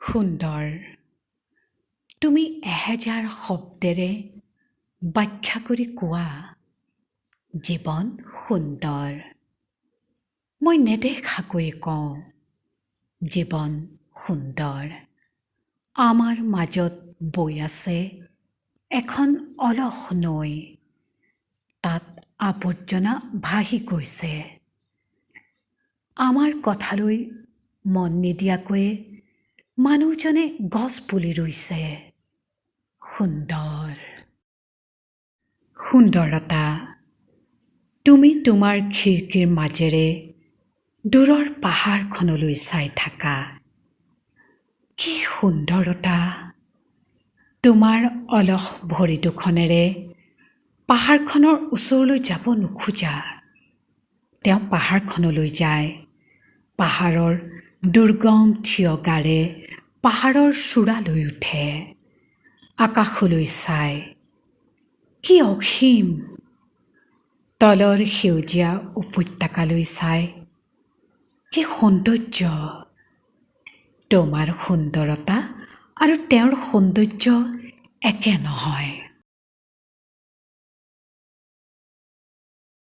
সুন্দৰ। তুমি এহেজাৰ শব্দেৰে ব্যাখ্যা কৰি কোৱা জীৱন সুন্দৰ। মই নেদেখাকৈয়ে কওঁ জীৱন সুন্দৰ। আমাৰ মাজত বৈ আছে এখন অলস নৈ, তাত আৱৰ্জনা ভাহি গৈছে। আমাৰ কথালৈ মন নিদিয়াকৈয়ে মানুহজনে গছ পুলি ৰুইছে। সুন্দৰ। সুন্দৰতা। তুমি তোমাৰ খিৰিকীৰ মাজেৰে দূৰৰ পাহাৰখনলৈ চাই থাকা। কি সুন্দৰতা! তোমাৰ অলস ভৰি দুখনেৰে পাহাৰখনৰ ওচৰলৈ যাব নোখোজা। তেওঁ পাহাৰখনলৈ যায়। পাহাৰৰ দুৰ্গম থিয় গাৰে পাহাৰৰ চূড়ালৈ উঠে। আকাশলৈ চায়। কি অসীম! তলৰ সেউজীয়া উপত্যকালৈ চায়। কি সৌন্দৰ্য! তোমাৰ সুন্দৰতা আৰু তেওঁৰ সৌন্দৰ্য একে নহয়।